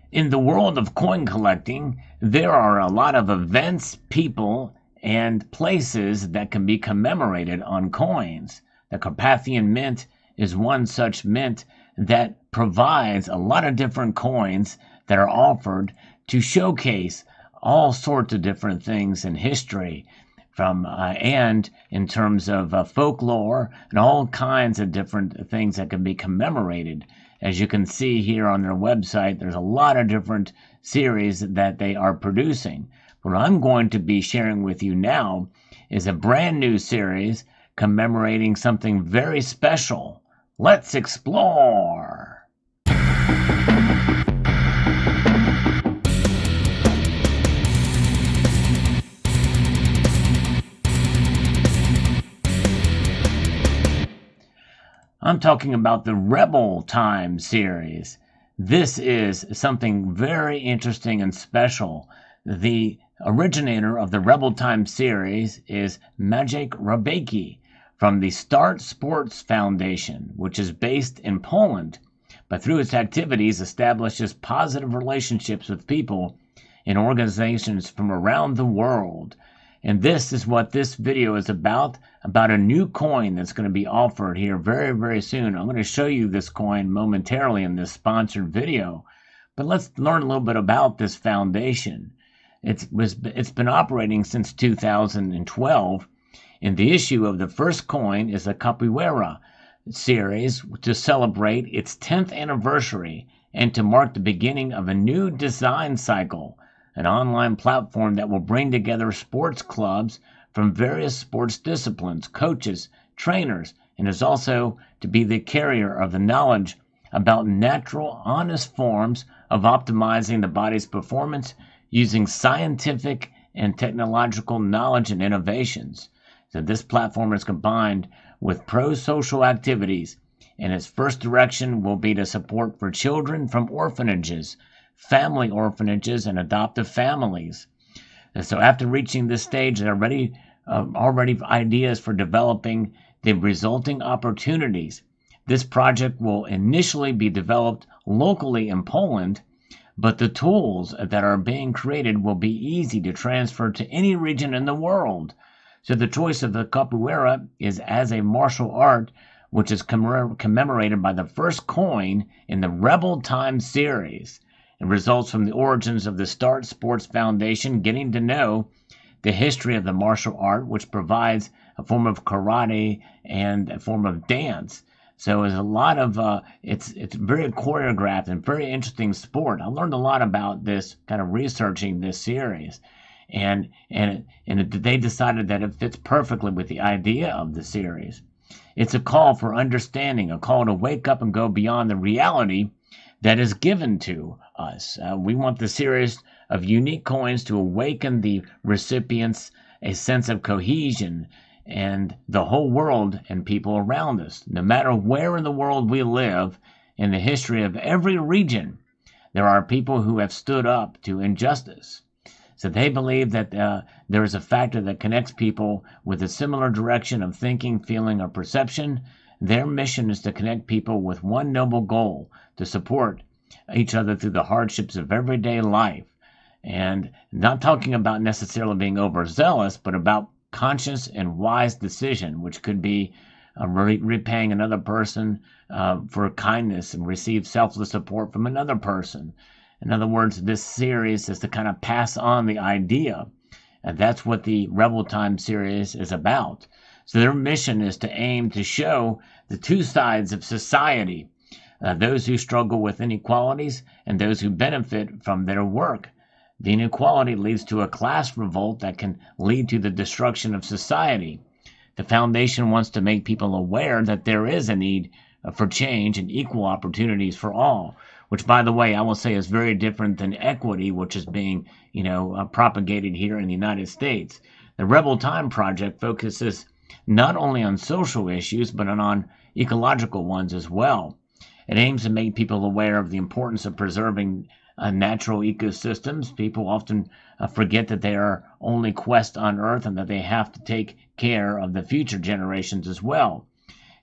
In the world of coin collecting, there are a lot of events, people, and places that can be commemorated on coins. The Carpathian Mint is one such mint that provides a lot of different coins that are offered to showcase all sorts of different things in history and in terms of folklore and all kinds of different things that can be commemorated. As you can see here on their website, there's a lot of different series that they are producing. What I'm going to be sharing with you now is a brand new series commemorating something very special. Let's explore! I'm talking about the Rebel Time series. This is something very interesting and special. The originator of the Rebel Time series is Maciej Rabecki from the Start Sports Foundation, which is based in Poland, but through its activities establishes positive relationships with people in organizations from around the world. And this is what this video is about a new coin that's going to be offered here very, very soon. I'm going to show you this coin momentarily in this sponsored video. But let's learn a little bit about this foundation. It's been operating since 2012, and the issue of the first coin is the Capoeira series to celebrate its 10th anniversary and to mark the beginning of a new design cycle, an online platform that will bring together sports clubs from various sports disciplines, coaches, trainers, and is also to be the carrier of the knowledge about natural, honest forms of optimizing the body's performance using scientific and technological knowledge and innovations. So this platform is combined with pro-social activities, and its first direction will be to support for children from orphanages, family orphanages, and adoptive families. And so after reaching this stage, there are already ideas for developing the resulting opportunities. This project will initially be developed locally in Poland, but the tools that are being created will be easy to transfer to any region in the world. So the choice of the capoeira is as a martial art, which is commemorated by the first coin in the Rebel Time series. It results from the origins of the Start Sports Foundation getting to know the history of the martial art, which provides a form of karate and a form of dance. So there's a lot of, it's very choreographed and very interesting sport. I learned a lot about this kind of researching this series. And they decided that it fits perfectly with the idea of the series. It's a call for understanding, a call to wake up and go beyond the reality that is given to us. We want the series of unique coins to awaken the recipients a sense of cohesion and the whole world and people around us. No matter where in the world we live, in the history of every region, there are people who have stood up to injustice. So they believe that there is a factor that connects people with a similar direction of thinking, feeling, or perception. Their mission is to connect people with one noble goal, to support each other through the hardships of everyday life. And not talking about necessarily being overzealous, but about conscious and wise decision, which could be repaying another person for kindness and receive selfless support from another person. In other words, this series is to kind of pass on the idea. And that's what the Rebel Time series is about. So their mission is to aim to show the two sides of society, those who struggle with inequalities and those who benefit from their work. The inequality leads to a class revolt that can lead to the destruction of society. The foundation wants to make people aware that there is a need for change and equal opportunities for all, which, by the way, I will say is very different than equity, which is being, propagated here in the United States. The Rebel Time Project focuses not only on social issues, but on ecological ones as well. It aims to make people aware of the importance of preserving natural ecosystems. People often forget that they are only quest on Earth and that they have to take care of the future generations as well.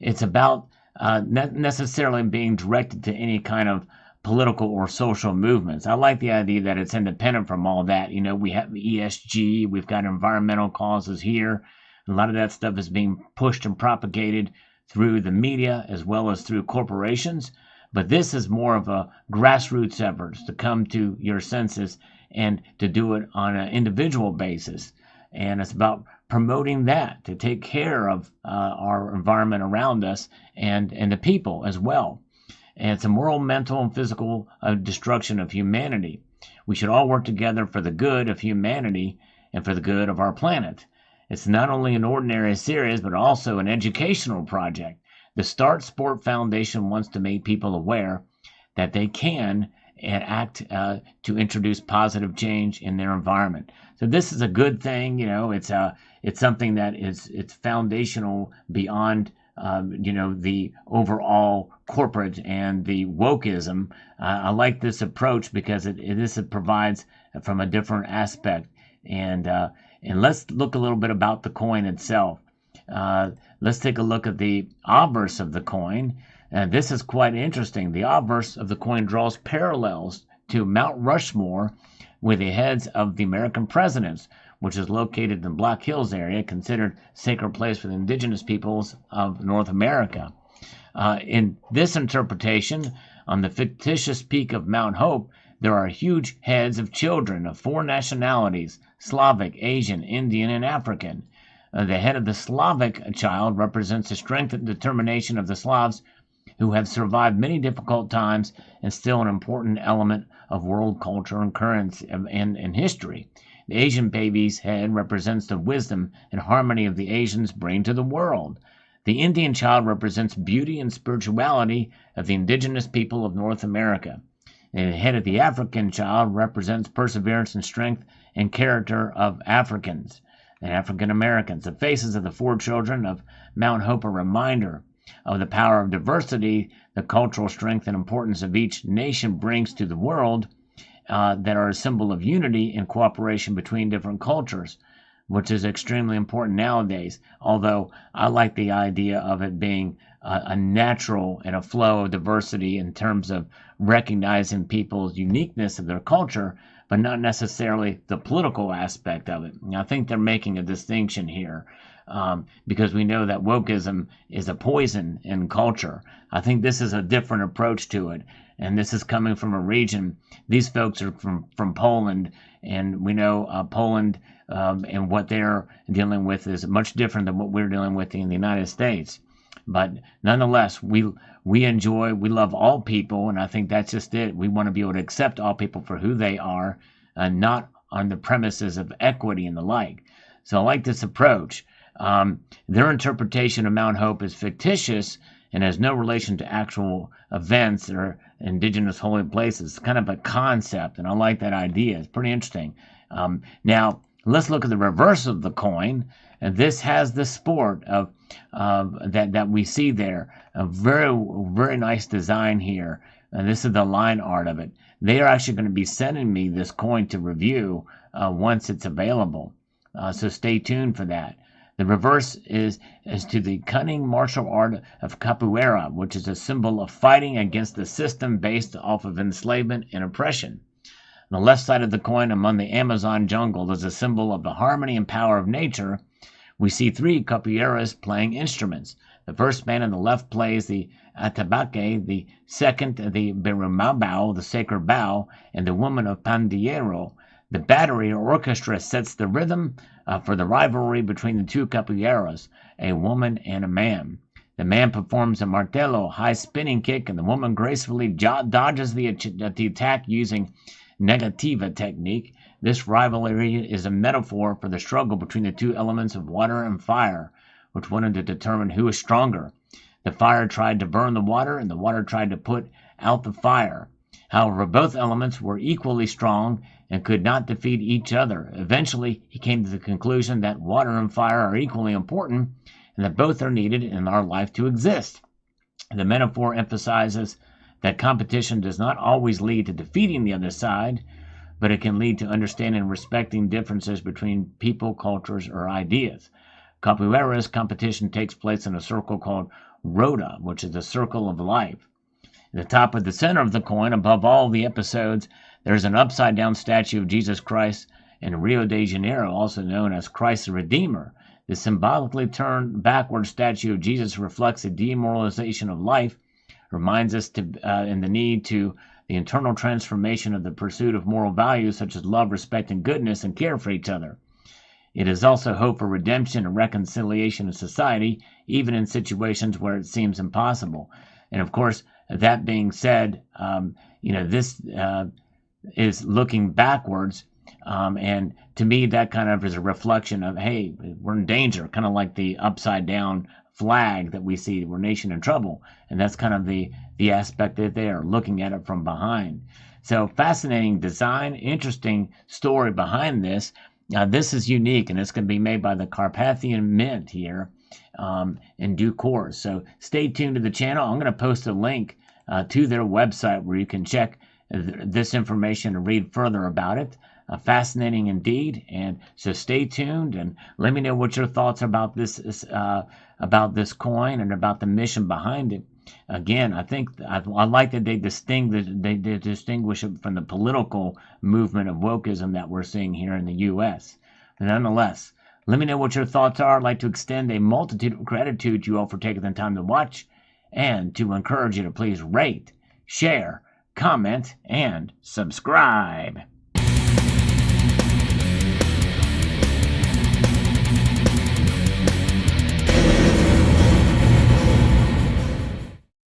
It's about not necessarily being directed to any kind of political or social movements. I like the idea that it's independent from all that. We have ESG, we've got environmental causes here. A lot of that stuff is being pushed and propagated through the media as well as through corporations. But this is more of a grassroots effort to come to your senses and to do it on an individual basis. And it's about promoting that, to take care of our environment around us and the people as well. And it's a moral, mental, and physical destruction of humanity. We should all work together for the good of humanity and for the good of our planet. It's not only an ordinary series, but also an educational project. The Start Sport Foundation wants to make people aware that they can and act to introduce positive change in their environment. So this is a good thing. It's something that it's foundational beyond the overall corporate and the wokeism. I like this approach because it provides from a different aspect. And let's look a little bit about the coin itself. Let's take a look at the obverse of the coin. This is quite interesting. The obverse of the coin draws parallels to Mount Rushmore with the heads of the American presidents, which is located in Black Hills area, considered sacred place for the indigenous peoples of North America. In this interpretation, on the fictitious peak of Mount Hope, there are huge heads of children of 4 nationalities: Slavic, Asian, Indian, and African. The head of the Slavic child represents the strength and determination of the Slavs who have survived many difficult times and still an important element of world culture and currency and history. The Asian baby's head represents the wisdom and harmony of the Asians bring to the world. The Indian child represents beauty and spirituality of the indigenous people of North America. The head of the African child represents perseverance and strength and character of Africans and African Americans. The faces of the 4 children of Mount Hope are a reminder of the power of diversity, the cultural strength and importance of each nation brings to the world, that are a symbol of unity and cooperation between different cultures, which is extremely important nowadays. Although I like the idea of it being a natural and a flow of diversity in terms of recognizing people's uniqueness of their culture, but not necessarily the political aspect of it. And I think they're making a distinction here, because we know that wokeism is a poison in culture. I think this is a different approach to it, and this is coming from a region. These folks are from Poland, and we know Poland and what they're dealing with is much different than what we're dealing with in the United States. But nonetheless, we love all people, and I think that's just it. We want to be able to accept all people for who they are, and not on the premises of equity and the like. So I like this approach. Their interpretation of Mount Hope is fictitious and has no relation to actual events or indigenous holy places. It's kind of a concept, and I like that idea. It's pretty interesting. Now, let's look at the reverse of the coin. And this has the sport of that we see there. A very, very nice design here. And this is the line art of it. They are actually going to be sending me this coin to review once it's available. So stay tuned for that. The reverse is to the cunning martial art of Capoeira, which is a symbol of fighting against the system based off of enslavement and oppression. On the left side of the coin, among the Amazon jungle, is a symbol of the harmony and power of nature. We see 3 capoeiras playing instruments. The first man on the left plays the atabaque, the second the berumabao, the sacred bow, and the woman of pandeiro. The battery or orchestra sets the rhythm for the rivalry between the 2 capoeiras, a woman and a man. The man performs a martello, high spinning kick, and the woman gracefully dodges the attack using negativa technique. This rivalry is a metaphor for the struggle between the 2 elements of water and fire, which wanted to determine who is stronger. The fire tried to burn the water, and the water tried to put out the fire. However, both elements were equally strong and could not defeat each other. Eventually, he came to the conclusion that water and fire are equally important and that both are needed in our life to exist. The metaphor emphasizes that competition does not always lead to defeating the other side, but it can lead to understanding and respecting differences between people, cultures, or ideas. Capoeira's competition takes place in a circle called Rota, which is the circle of life. At the top of the center of the coin, above all the episodes, there's an upside-down statue of Jesus Christ in Rio de Janeiro, also known as Christ the Redeemer. The symbolically turned backward statue of Jesus reflects the demoralization of life, reminds us in the need to the internal transformation of the pursuit of moral values such as love, respect, and goodness, and care for each other. It is also hope for redemption and reconciliation in society, even in situations where it seems impossible. And of course, that being said, this is looking backwards. And to me, that kind of is a reflection of, hey, we're in danger, kind of like the upside down flag that we see, we're nation in trouble. And that's kind of the aspect that they are looking at it from behind. So fascinating design, interesting story behind this. This is unique, and it's going to be made by the Carpathian Mint here in due course. So stay tuned to the channel. I'm going to post a link to their website where you can check this information and read further about it. Fascinating indeed, and so stay tuned and let me know what your thoughts are about this coin and about the mission behind it. Again, I think I like that they distinguish it from the political movement of wokeism that we're seeing here in the U.S. But nonetheless, let me know what your thoughts are. I'd like to extend a multitude of gratitude to you all for taking the time to watch and to encourage you to please rate, share, comment, and subscribe.